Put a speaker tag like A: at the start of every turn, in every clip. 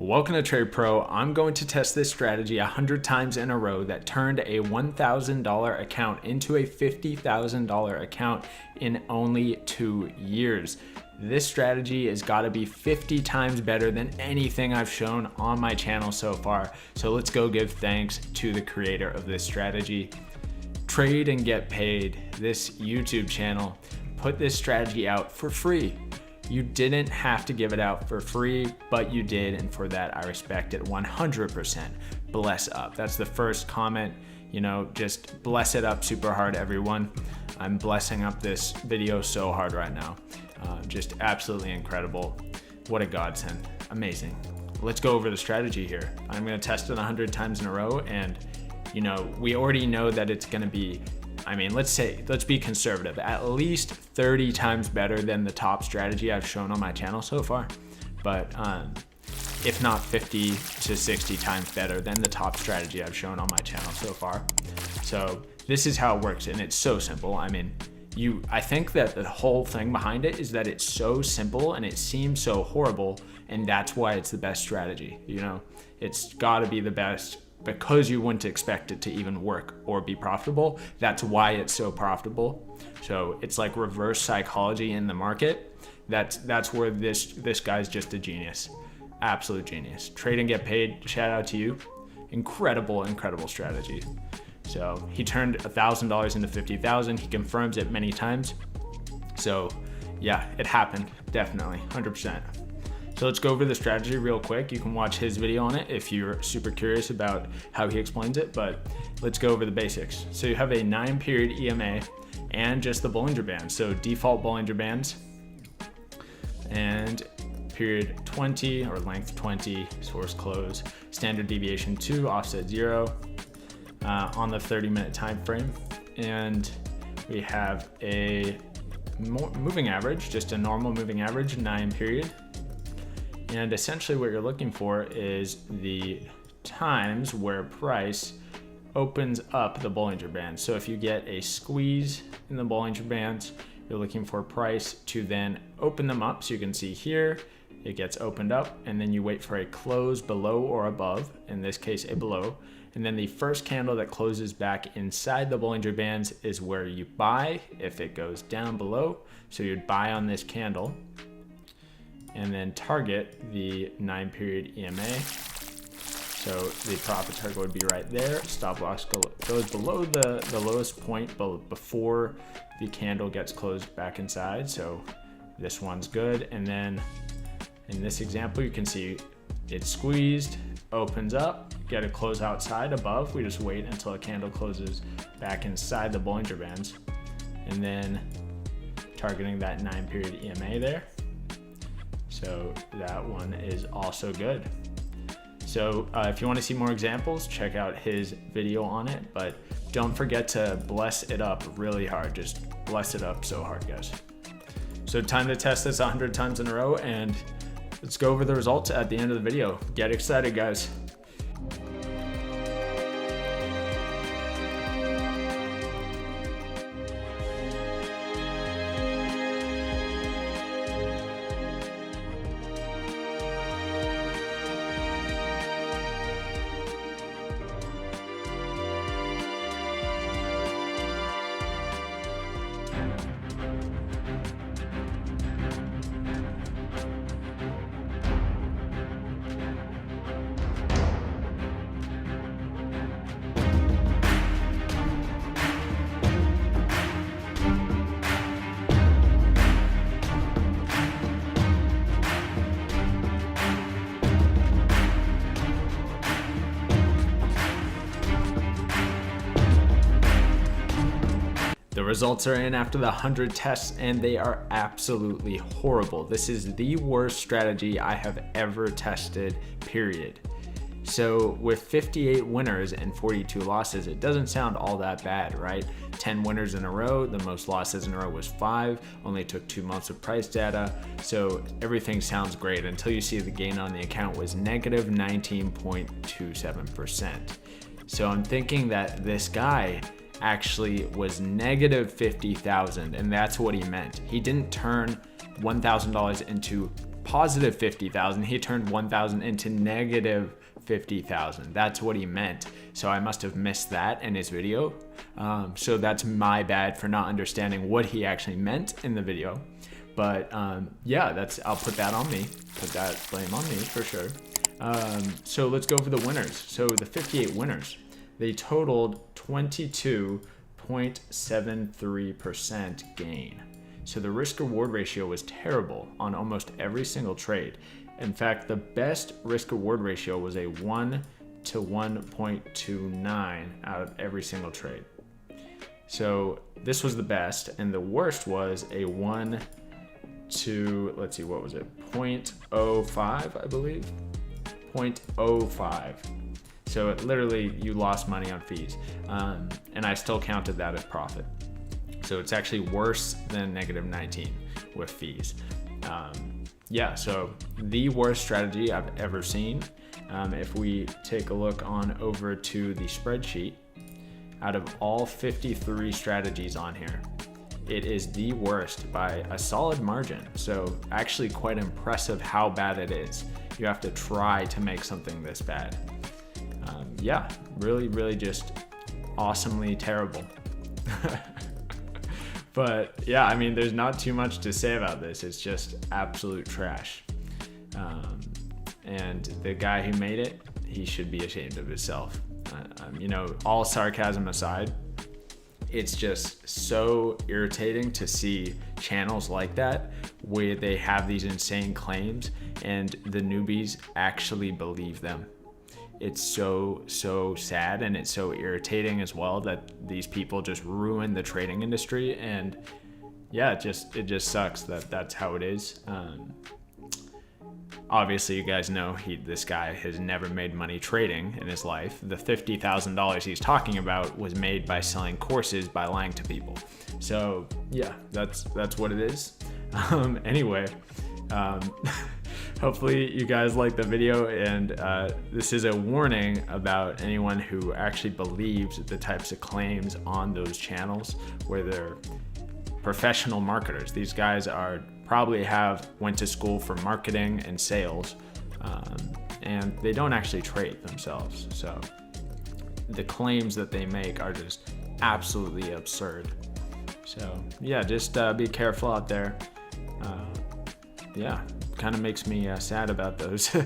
A: Welcome to Trade Pro. I'm going to test this strategy 100 times in a row that turned a $1,000 account into a $50,000 account in only 2 years. This strategy has got to be 50 times better than anything I've shown on my channel so far. So let's go give thanks to the creator of this strategy. Trade and Get Paid, this YouTube channel, put this strategy out for free. You didn't have to give it out for free, but you did, and for that I respect it 100%. Bless up. That's the first comment. Just bless it up super hard, everyone. I'm blessing up this video so hard right now. Just absolutely incredible. What a godsend. Amazing. Let's go over the strategy here. I'm going to test it 100 times in a row, and we already know that it's going to be, let's be conservative, at least 30 times better than the top strategy I've shown on my channel so far. But if not 50 to 60 times better than the top strategy I've shown on my channel so far. So this is how it works, and it's so simple. I think that the whole thing behind it is that it's so simple and it seems so horrible, and that's why it's the best strategy. It's got to be the best because you wouldn't expect it to even work or be profitable. That's why it's so profitable. So it's like reverse psychology in the market. That's where this guy's just a genius, absolute genius. Trade and Get Paid, shout out to you. Incredible strategy. So he turned $1,000 into 50,000. He confirms it many times. So yeah, it happened, definitely, 100%. So let's go over the strategy real quick. You can watch his video on it if you're super curious about how he explains it, but let's go over the basics. So you have a 9-period EMA and just the Bollinger Band. So default Bollinger Bands and period 20 or length 20, source close, standard deviation 2, offset 0 on the 30-minute time frame. And we have a moving average, just a normal moving average, 9-period. And essentially what you're looking for is the times where price opens up the Bollinger Band. So if you get a squeeze in the Bollinger Bands, you're looking for price to then open them up. So you can see here, it gets opened up, and then you wait for a close below or above, in this case a below. And then the first candle that closes back inside the Bollinger Bands is where you buy if it goes down below. So you'd buy on this candle and then target the 9-period EMA. So the profit target would be right there. Stop loss goes below the lowest point before the candle gets closed back inside. So this one's good. And then in this example, you can see it's squeezed, opens up, get a close outside above. We just wait until a candle closes back inside the Bollinger Bands, and then targeting that 9-period EMA there. So that one is also good. So if you want to see more examples, check out his video on it, but don't forget to bless it up really hard. Just bless it up so hard, guys. So time to test this 100 times in a row, and let's go over the results at the end of the video. Get excited, guys. The results are in after the 100 tests, and they are absolutely horrible. This is the worst strategy I have ever tested, period. So with 58 winners and 42 losses, it doesn't sound all that bad, right? 10 winners in a row, the most losses in a row was 5, only took 2 months of price data. So everything sounds great until you see the gain on the account was negative 19.27%. So I'm thinking that this guy actually was negative 50,000, and that's what he meant. He didn't turn $1,000 into positive 50,000. He turned 1,000 into negative 50,000. That's what he meant. So I must have missed that in his video. So that's my bad for not understanding what he actually meant in the video. But yeah, I'll put that on me. Put that blame on me for sure. So let's go over the winners. So the 58 winners, they totaled 22.73% gain. So the risk reward ratio was terrible on almost every single trade. In fact, the best risk reward ratio was a 1 to 1.29 out of every single trade. So this was the best, and the worst was a 1 to, let's see, what was it? 0.05, I believe. 0.05. So it literally, you lost money on fees. And I still counted that as profit. So it's actually worse than negative 19 with fees. Yeah, so the worst strategy I've ever seen. If we take a look on over to the spreadsheet, out of all 53 strategies on here, it is the worst by a solid margin. So actually quite impressive how bad it is. You have to try to make something this bad. Yeah, really just awesomely terrible. But yeah, I mean, there's not too much to say about this. It's just absolute trash. And the guy who made it, he should be ashamed of himself. You know, all sarcasm aside, it's just so irritating to see channels like that where they have these insane claims and the newbies actually believe them. It's so sad, and it's so irritating as well that these people just ruin the trading industry. And yeah, it just sucks that that's how it is. Obviously, you guys know this guy has never made money trading in his life. The $50,000 he's talking about was made by selling courses by lying to people. So yeah, that's what it is. Anyway, hopefully you guys liked the video, and this is a warning about anyone who actually believes the types of claims on those channels where they're professional marketers. These guys probably went to school for marketing and sales, and they don't actually trade themselves. So the claims that they make are just absolutely absurd. So yeah, just be careful out there. Yeah, kind of makes me sad about those.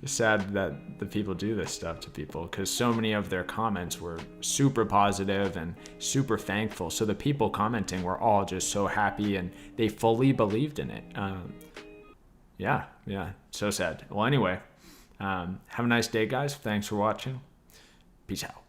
A: Sad that the people do this stuff to people, because so many of their comments were super positive and super thankful. So the people commenting were all just so happy and they fully believed in it. Yeah, so sad. Well, anyway, have a nice day, guys. Thanks for watching. Peace out.